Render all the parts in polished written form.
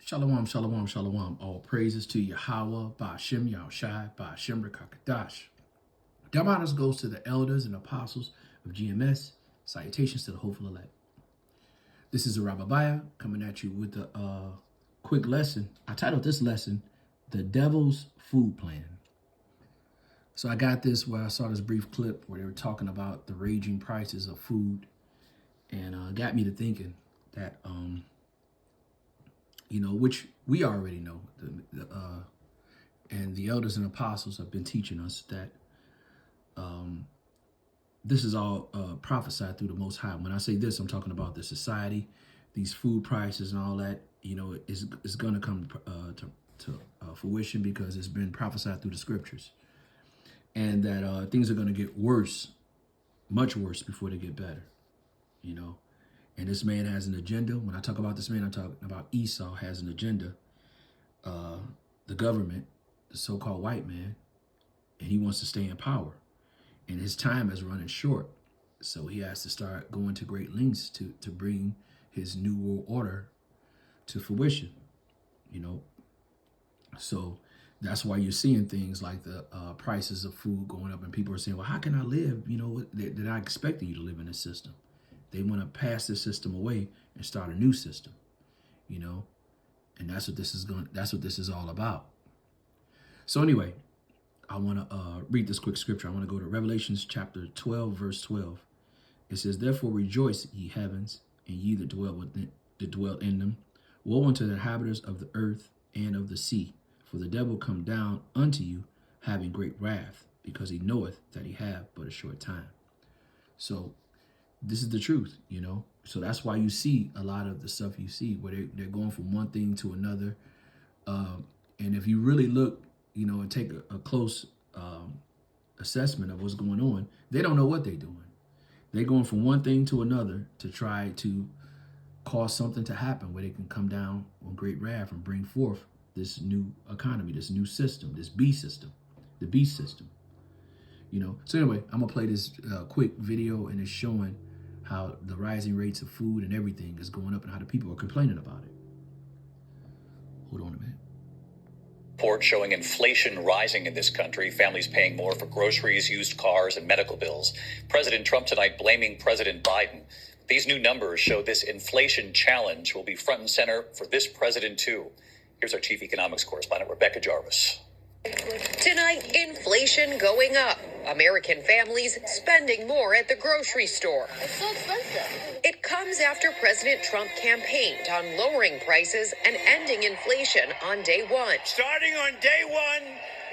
Shalom, shalom, shalom. All praises to Yahweh, Ba'ashem Yahushai, Ba'ashem Rakakadash. Double honors goes to the elders and apostles of GMS. Salutations to the hopeful elect. This is Arabiah coming at you with a quick lesson. I titled this lesson, The Devil's Food Plan. So I got this where I saw this brief clip where they were talking about the raging prices of food, and got me to thinking that, which we already know, and the elders and apostles have been teaching us that this is all prophesied through the Most High. When I say this, I'm talking about the society, these food prices and all that, is going to come to fruition because it's been prophesied through the scriptures. And that things are going to get worse, much worse before they get better, And this man has an agenda. When I talk about this man, I'm talking about Esau has an agenda. The government, the so-called white man, and he wants to stay in power. And his time is running short. So he has to start going to great lengths to bring his new world order to fruition, So that's why you're seeing things like the prices of food going up, and people are saying, well, how can I live? That I expected you to live in this system. They want to pass this system away and start a new system, and that's what this is all about. So anyway, I want to read this quick scripture. I want to go to Revelations chapter 12, verse 12. It says, therefore rejoice, ye heavens, and ye that dwell in them. Woe unto the inhabitants of the earth and of the sea, for the devil come down unto you, having great wrath, because he knoweth that he have but a short time. So this is the truth, So that's why you see a lot of the stuff you see where they're going from one thing to another. And if you really look, and take a close assessment of what's going on, they don't know what they're doing. They're going from one thing to another to try to cause something to happen where they can come down on great wrath and bring forth this new economy, this new system, this beast system, the beast system. So anyway, I'm going to play this quick video, and it's showing how the rising rates of food and everything is going up and how the people are complaining about it. Hold on a minute. Report showing inflation rising in this country, families paying more for groceries, used cars, and medical bills. President Trump tonight blaming President Biden. These new numbers show this inflation challenge will be front and center for this president, too. Here's our chief economics correspondent, Rebecca Jarvis. Tonight, inflation going up. American families spending more at the grocery store. It's so expensive. It comes after President Trump campaigned on lowering prices and ending inflation on day one. Starting on day one,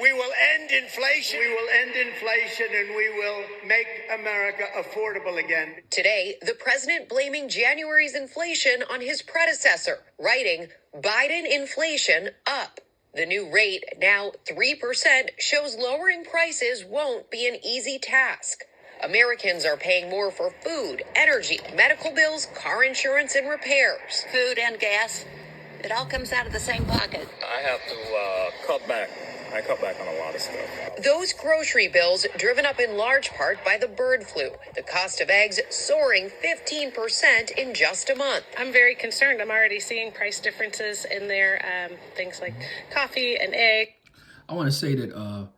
we will end inflation. We will end inflation, and we will make America affordable again. Today, the president blaming January's inflation on his predecessor, writing, Biden inflation up. The new rate, now 3%, shows lowering prices won't be an easy task. Americans are paying more for food, energy, medical bills, car insurance, and repairs. Food and gas, it all comes out of the same pocket. I have to cut back. I cut back on a lot of stuff. Those grocery bills driven up in large part by the bird flu. The cost of eggs soaring 15% in just a month. I'm very concerned. I'm already seeing price differences in there, things like coffee and egg. I want to say that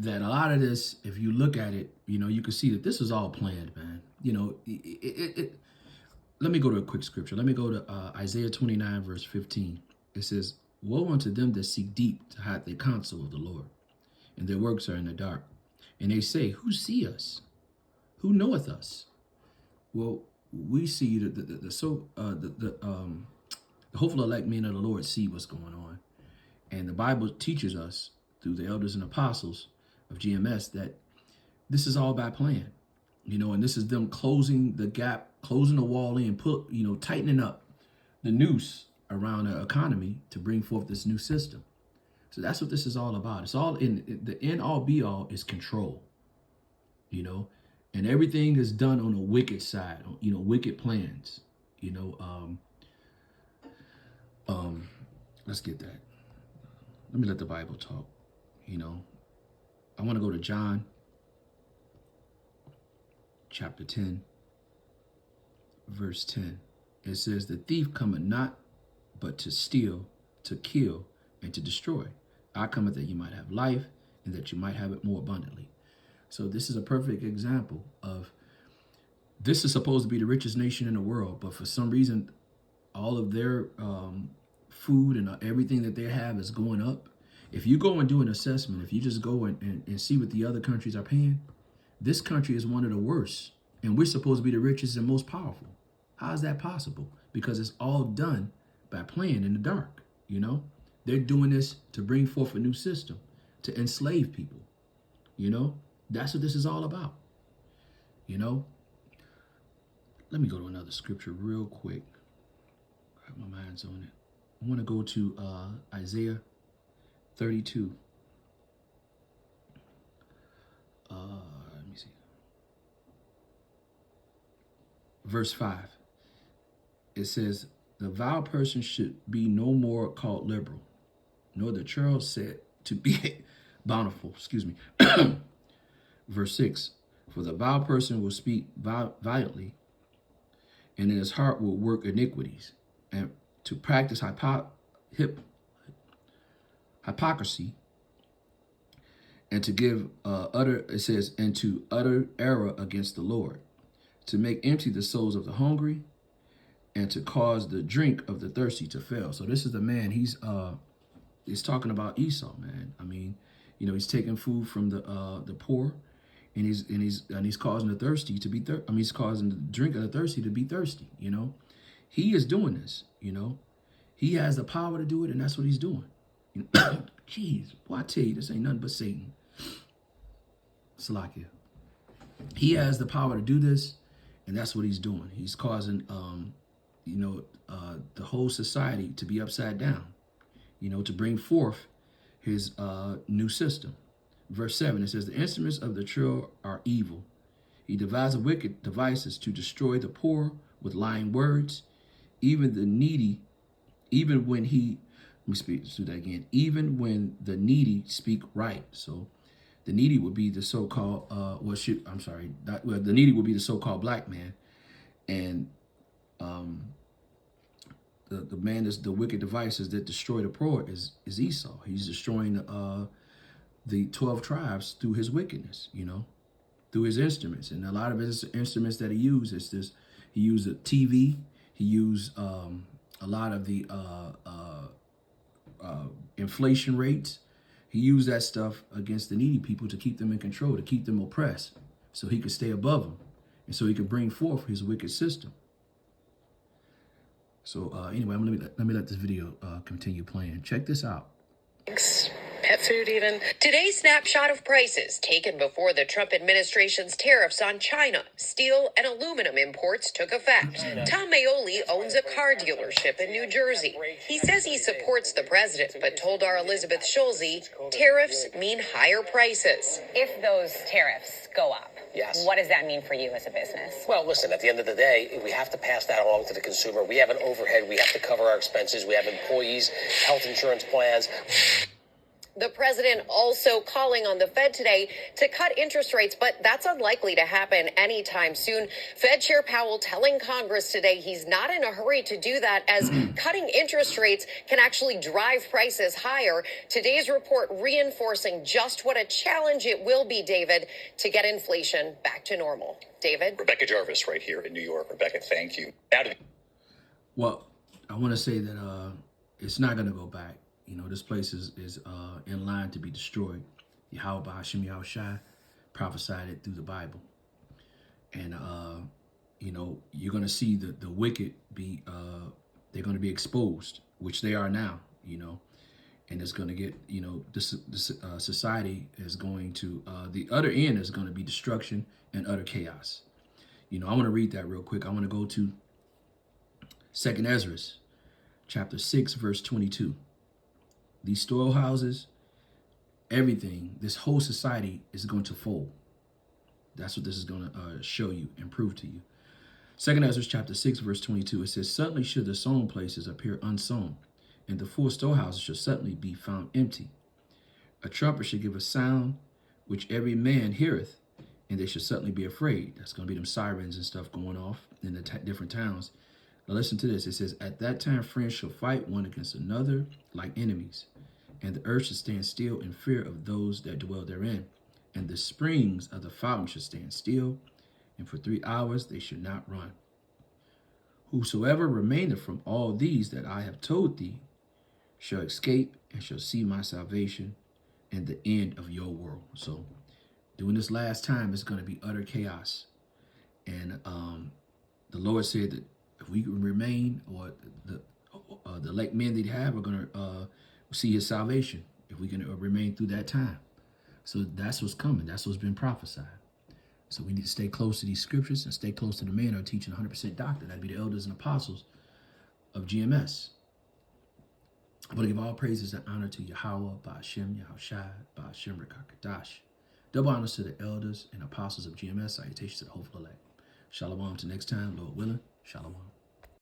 that a lot of this, if you look at it, you can see that this is all planned, man. Let me go to a quick scripture. Let me go to Isaiah 29, verse 15. It says, woe unto them that seek deep to hide the counsel of the Lord, and their works are in the dark. And they say, who see us? Who knoweth us? Well, we see the hopeful elect men of the Lord see what's going on. And the Bible teaches us through the elders and apostles of GMS that this is all by plan, and this is them closing the gap, closing the wall in, tightening up the noose around the economy to bring forth this new system. So that's what this is all about. It's all in the end all be all is control, and everything is done on a wicked side, wicked plans, let's get that. Let me let the Bible talk, I want to go to John chapter 10, verse 10. It says, the thief cometh not but to steal to kill, and to destroy. I cometh that you might have life, and that you might have it more abundantly. So this is a perfect example of, this is supposed to be the richest nation in the world, but for some reason, all of their food and everything that they have is going up. If you go and do an assessment, if you just go and see what the other countries are paying, this country is one of the worst. And we're supposed to be the richest and most powerful. How is that possible? Because it's all done by playing in the dark, you know? They're doing this to bring forth a new system, to enslave people, you know? That's what this is all about, you know? Let me go to another scripture real quick. My mind's on it. I want to go to Isaiah 32. Let me see. Verse 5. It says, the vile person should be no more called liberal, nor the churl said to be bountiful. Excuse me. Verse 6. For the vile person will speak violently, and in his heart will work iniquities, and to practice hypocrisy, and to give it says, and to utter error against the Lord, to make empty the souls of the hungry, and to cause the drink of the thirsty to fail. So this is the man, he's talking about Esau, man. I mean, you know, he's taking food from the poor, and he's causing the thirsty to be he's causing the drink of the thirsty to be thirsty, you know. He is doing this, you know. He has the power to do it, and that's what he's doing. Jeez, boy, I tell you, this ain't nothing but Satan. Salakia. He has the power to do this, and that's what he's doing. He's causing, the whole society to be upside down, you know, to bring forth his new system. Verse 7, it says, the instruments of the churl are evil. He devises wicked devices to destroy the poor with lying words, even the needy, even when even when the needy speak right. So the needy would be the so-called, the needy would be the so-called black man. And the man is the wicked devices that destroy the poor is Esau. He's destroying the 12 tribes through his wickedness, you know, through his instruments. And a lot of his instruments that he used is this. He used a TV. He used a lot of the inflation rates. He used that stuff against the needy people to keep them in control, to keep them oppressed, so he could stay above them, and so he could bring forth his wicked system. So anyway, let me let this video continue playing. Check this out. Pet food even. Today's snapshot of prices taken before the Trump administration's tariffs on China, steel, and aluminum imports took effect. Tom Maioli owns a car dealership in New Jersey. He says he supports the president, but told our Elizabeth Schulze tariffs mean higher prices. If those tariffs go up, yes, what does that mean for you as a business? Well, listen, at the end of the day, we have to pass that along to the consumer. We have an overhead. We have to cover our expenses. We have employees, health insurance plans. The president also calling on the Fed today to cut interest rates, but that's unlikely to happen anytime soon. Fed Chair Powell telling Congress today he's not in a hurry to do that, as cutting interest rates can actually drive prices higher. Today's report reinforcing just what a challenge it will be, David, to get inflation back to normal. David? Rebecca Jarvis right here in New York. Rebecca, thank you. Well, I want to say that it's not going to go back. You know, this place is in line to be destroyed. Yahweh Hashem Yahushai prophesied it through the Bible. And, you know, you're going to see the wicked be, they're going to be exposed, which they are now, you know. And it's going to get, you know, this society is going to, the other end is going to be destruction and utter chaos. You know, I want to read that real quick. I want to go to 2nd Ezra, chapter 6, verse 22. These storehouses, everything, this whole society is going to fold. That's what this is going to show you and prove to you. 2nd Ezra chapter 6, verse 22, it says, "Suddenly should the sown places appear unsown, and the full storehouses shall suddenly be found empty. A trumpet should give a sound, which every man heareth, and they should suddenly be afraid." That's going to be them sirens and stuff going off in the different towns. Now listen to this. It says, at that time, friends shall fight one against another like enemies, and the earth shall stand still in fear of those that dwell therein. And the springs of the fountain shall stand still, and for 3 hours they shall not run. Whosoever remaineth from all these that I have told thee shall escape and shall see my salvation and the end of your world. So during this last time, it's going to be utter chaos. And the Lord said that if we remain, or the elect men that he have are going to see his salvation if we can remain through that time. So that's what's coming. That's what's been prophesied. So we need to stay close to these scriptures and stay close to the men who are teaching 100% doctrine. That'd be the elders and apostles of GMS. I want to give all praises and honor to Yahweh, Ba'ashem, Yahushai, Ba'ashem, Rekakadash. Double honors to the elders and apostles of GMS. Salutations to the hopeful elect. Shalom. Till next time, Lord willing. Shalom.